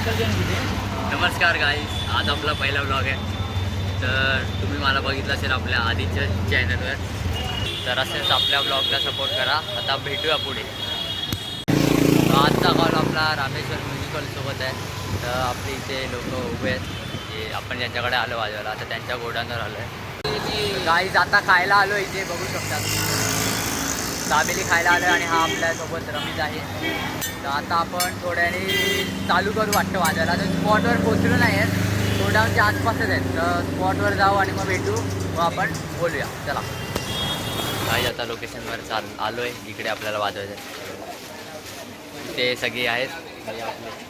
नमस्कार गाईस, आज आपला पहिला ब्लॉग आहे. तर तुम्ही मला बघितलं असेल आपल्या आधीच्या चॅनलवर. तर असेच आपल्या ब्लॉगला सपोर्ट करा. आता भेटूया पुढे. आजचा कॉल आपला रामेश्वर म्युझिकलसोबत आहे. तर आपले इथे लोक उभे आहेत जे आपण ज्यांच्याकडे आलो वाजवायला. आता त्यांच्या गोडांवर आलो आहे. गाईज आता खायला आलो इथे बघू शकता. दाबेली खायला आलो आणि हा आपल्यासोबत रमेश आहे. तर आता आपण थोड्याने चालू करू वाटतं वाजायला. तर स्पॉटवर पोचलो नाही आहेत, गोडाऊनच्या आसपासच आहेत. तर स्पॉटवर जाऊ आणि मग भेटू, मग आपण बोलूया. चला काही आता लोकेशनवर आलो आहे. इकडे आपल्याला वाजवायचं आहे. ते सगळे आहेत आपले.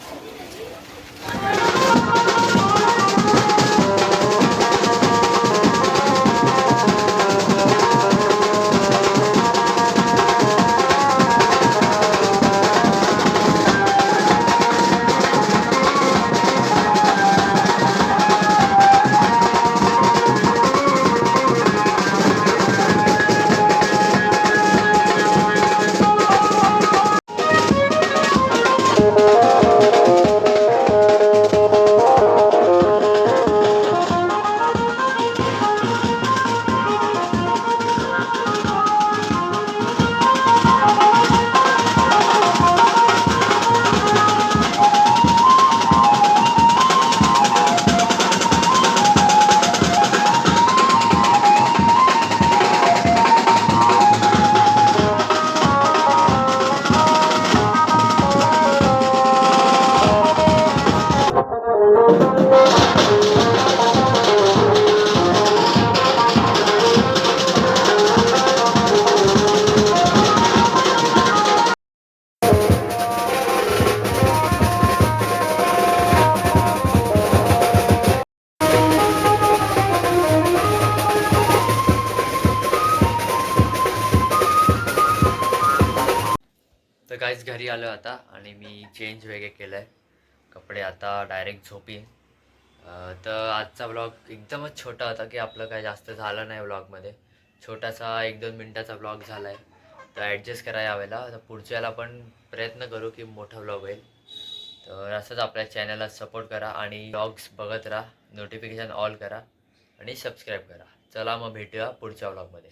तर काहीच घरी आलो आता आणि मी चेंज वगैरे केलं आहे कपडे. आता डायरेक्ट झोपीन. तर आजचा ब्लॉग एकदमच छोटा होता की आपलं काय जास्त झालं नाही ब्लॉगमध्ये. छोटासा 1-2 मिनटाचा ब्लॉग झाला आहे. तर ॲडजस्ट करा यावेळेला. तर पुढच्या वेळेला आपण प्रयत्न करू की मोठा ब्लॉग होईल. तर असंच आपल्या चॅनलला सपोर्ट करा आणि ब्लॉग्स बघत राहा. नोटिफिकेशन ऑल करा आणि सबस्क्राईब करा. चला मग भेटूया पुढच्या ब्लॉगमध्ये.